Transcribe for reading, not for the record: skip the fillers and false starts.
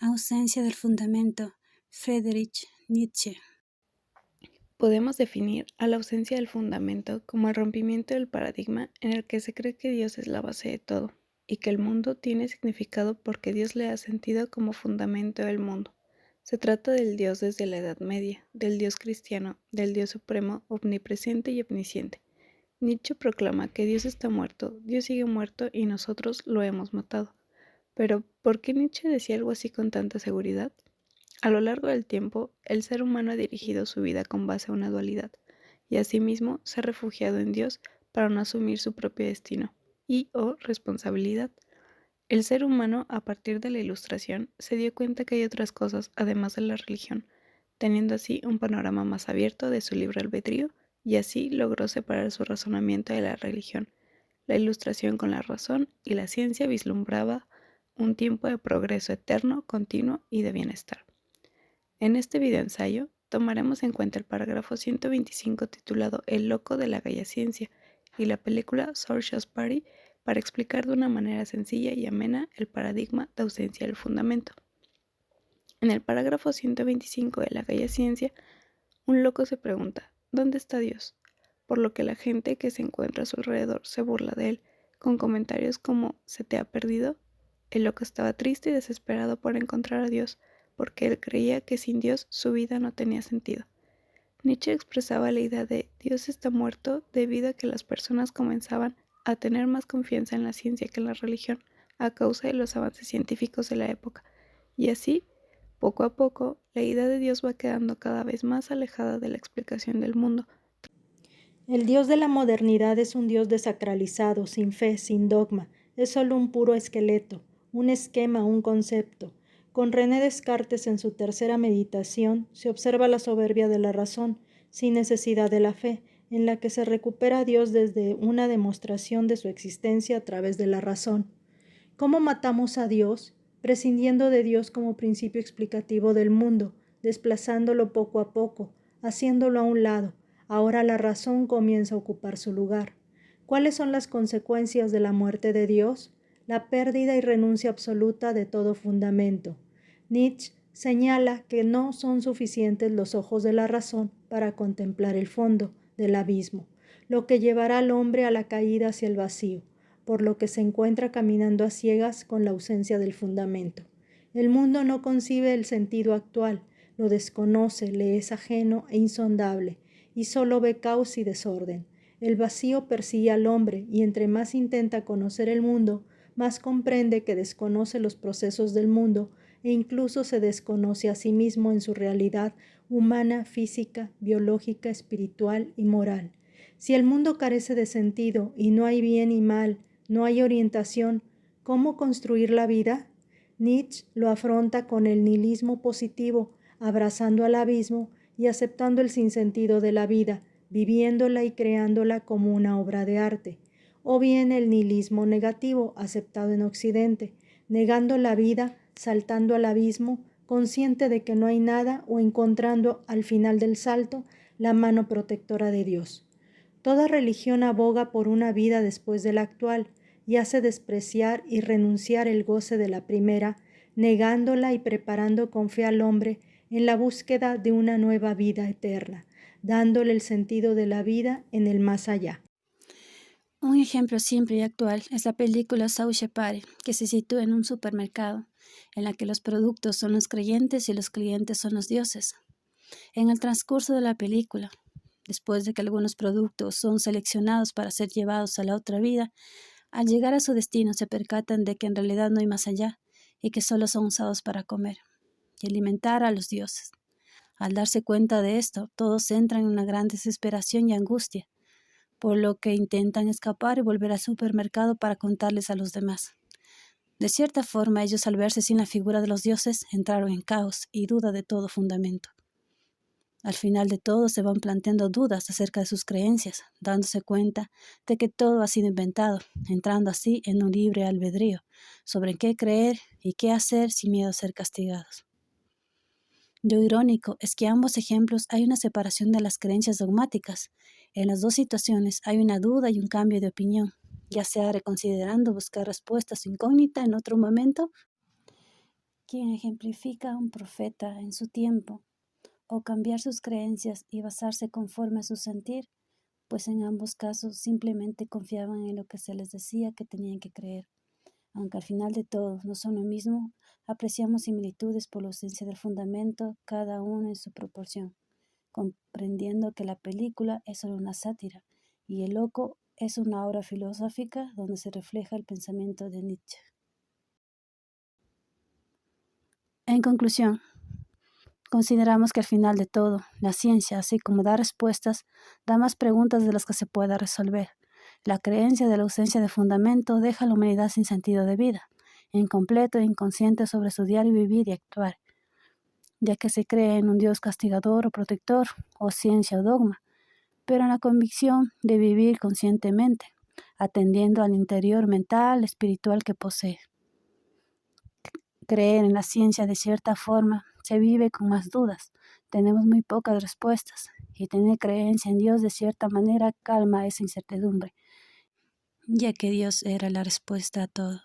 Ausencia del fundamento. Friedrich Nietzsche. Podemos definir a la ausencia del fundamento como el rompimiento del paradigma en el que se cree que Dios es la base de todo, y que el mundo tiene significado porque Dios le ha sentido como fundamento del mundo. Se trata del Dios desde la Edad Media, del Dios cristiano, del Dios supremo, omnipresente y omnisciente. Nietzsche proclama que Dios está muerto, Dios sigue muerto y nosotros lo hemos matado. Pero, ¿por qué Nietzsche decía algo así con tanta seguridad? A lo largo del tiempo, el ser humano ha dirigido su vida con base a una dualidad, y asimismo se ha refugiado en Dios para no asumir su propio destino y o responsabilidad. El ser humano, a partir de la Ilustración, se dio cuenta que hay otras cosas además de la religión, teniendo así un panorama más abierto de su libre albedrío, y así logró separar su razonamiento de la religión. La Ilustración con la razón y la ciencia vislumbraba un tiempo de progreso eterno, continuo y de bienestar. En este videoensayo tomaremos en cuenta el parágrafo 125 titulado El loco de la Gaya Ciencia y la película Sorcerer's Party para explicar de una manera sencilla y amena el paradigma de ausencia del fundamento. En el parágrafo 125 de la Gaya Ciencia, un loco se pregunta, ¿dónde está Dios? Por lo que la gente que se encuentra a su alrededor se burla de él, con comentarios como ¿se te ha perdido? El loco estaba triste y desesperado por encontrar a Dios, porque él creía que sin Dios su vida no tenía sentido. Nietzsche expresaba la idea de Dios está muerto debido a que las personas comenzaban a tener más confianza en la ciencia que en la religión a causa de los avances científicos de la época, y así, poco a poco, la idea de Dios va quedando cada vez más alejada de la explicación del mundo. El Dios de la modernidad es un Dios desacralizado, sin fe, sin dogma. Es solo un puro esqueleto, un esquema, un concepto. Con René Descartes en su tercera meditación se observa la soberbia de la razón, sin necesidad de la fe, en la que se recupera a Dios desde una demostración de su existencia a través de la razón. ¿Cómo matamos a Dios? Prescindiendo de Dios como principio explicativo del mundo, desplazándolo poco a poco, haciéndolo a un lado. Ahora la razón comienza a ocupar su lugar. ¿Cuáles son las consecuencias de la muerte de Dios? La pérdida y renuncia absoluta de todo fundamento. Nietzsche señala que no son suficientes los ojos de la razón para contemplar el fondo del abismo, lo que llevará al hombre a la caída hacia el vacío, por lo que se encuentra caminando a ciegas con la ausencia del fundamento. El mundo no concibe el sentido actual, lo desconoce, le es ajeno e insondable, y solo ve caos y desorden. El vacío persigue al hombre, y entre más intenta conocer el mundo, más comprende que desconoce los procesos del mundo e incluso se desconoce a sí mismo en su realidad humana, física, biológica, espiritual y moral. Si el mundo carece de sentido y no hay bien y mal, no hay orientación, ¿cómo construir la vida? Nietzsche lo afronta con el nihilismo positivo, abrazando al abismo y aceptando el sinsentido de la vida, viviéndola y creándola como una obra de arte. O bien el nihilismo negativo, aceptado en Occidente, negando la vida, saltando al abismo, consciente de que no hay nada o encontrando al final del salto la mano protectora de Dios. Toda religión aboga por una vida después de la actual y hace despreciar y renunciar el goce de la primera, negándola y preparando con fe al hombre en la búsqueda de una nueva vida eterna, dándole el sentido de la vida en el más allá. Un ejemplo simple y actual es la película Sorcerer's Party, que se sitúa en un supermercado, en la que los productos son los creyentes y los clientes son los dioses. En el transcurso de la película, después de que algunos productos son seleccionados para ser llevados a la otra vida, al llegar a su destino se percatan de que en realidad no hay más allá y que solo son usados para comer y alimentar a los dioses. Al darse cuenta de esto, todos entran en una gran desesperación y angustia, por lo que intentan escapar y volver al supermercado para contarles a los demás. De cierta forma, ellos al verse sin la figura de los dioses entraron en caos y duda de todo fundamento. Al final de todo se van planteando dudas acerca de sus creencias, dándose cuenta de que todo ha sido inventado, entrando así en un libre albedrío sobre qué creer y qué hacer sin miedo a ser castigados. Lo irónico es que en ambos ejemplos hay una separación de las creencias dogmáticas. En las dos situaciones hay una duda y un cambio de opinión, ya sea reconsiderando buscar respuestas incógnitas en otro momento. quien ejemplifica a un profeta en su tiempo, o cambiar sus creencias y basarse conforme a su sentir, pues en ambos casos simplemente confiaban en lo que se les decía que tenían que creer. Aunque al final de todo no son lo mismo, apreciamos similitudes por la ausencia del fundamento, cada uno en su proporción, comprendiendo que la película es solo una sátira y El Loco es una obra filosófica donde se refleja el pensamiento de Nietzsche. En conclusión, consideramos que al final de todo, la ciencia, así como da respuestas, da más preguntas de las que se pueda resolver. La creencia de la ausencia de fundamento deja a la humanidad sin sentido de vida, incompleto e inconsciente sobre su diario vivir y actuar, ya que se cree en un Dios castigador o protector, o ciencia o dogma, pero en la convicción de vivir conscientemente, atendiendo al interior mental, espiritual que posee. Creer en la ciencia de cierta forma se vive con más dudas, tenemos muy pocas respuestas, y tener creencia en Dios de cierta manera calma esa incertidumbre, ya que Dios era la respuesta a todo.